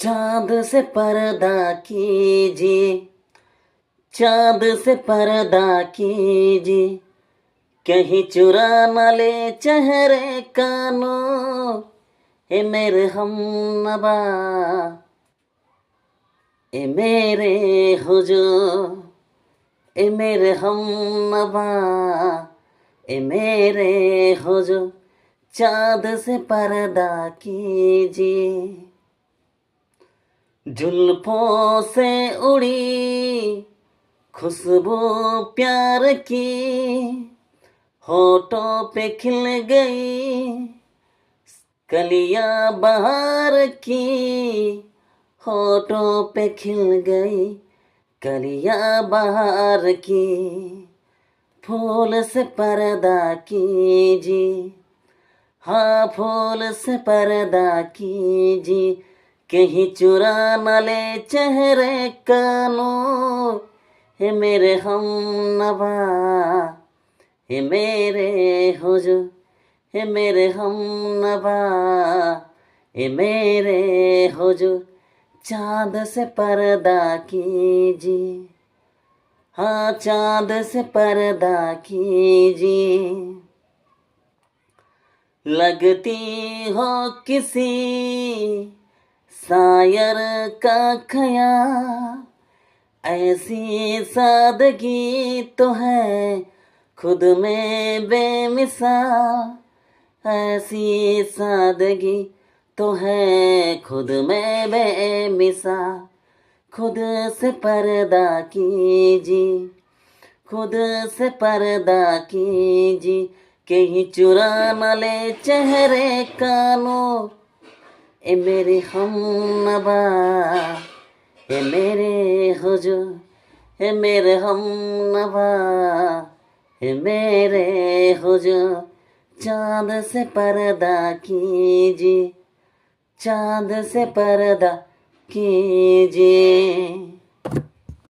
चाँद से पर्दा कीजिए, चाँद से पर्दा कीजिए, कहीं चुरा न ले चेहरे का नूर। ए मेरे हमनवा, ए मेरे हुजूर, ए मेरे हमनवा, ए मेरे हुजूर, चाँद से पर्दा कीजिए। जुल्फों से उड़ी खुशबू प्यार की, होठों पे खिल गई कलियां बहार की, होठों पे खिल गई कलियां बहार की। फूल से पर्दा कीजिए, हाँ फूल से पर्दा कीजिए, कहीं चुरा न ले चेहरे का नूर। हे मेरे हमनवा, हे मेरे हुजूर, हे मेरे हमनवा, हे मेरे हुजूर, चाँद से पर्दा कीजिए, हाँ चाँद से पर्दा कीजिए। लगती हो किसी शायर का ख़याल, ऐसी सादगी तो है खुद में बेमिसाल, ऐसी सादगी तो है खुद में बेमिसाल। खुद से पर्दा कीजिए, खुद से पर्दा कीजिए, कहीं चुरा न ले चेहरे का नूर। ए मेरे हमनवा, ए मेरे हुजूर, ए मेरे हमनवा, ए मेरे हुजूर, चाँद से पर्दा कीजिए, चाँद से पर्दा कीजिए।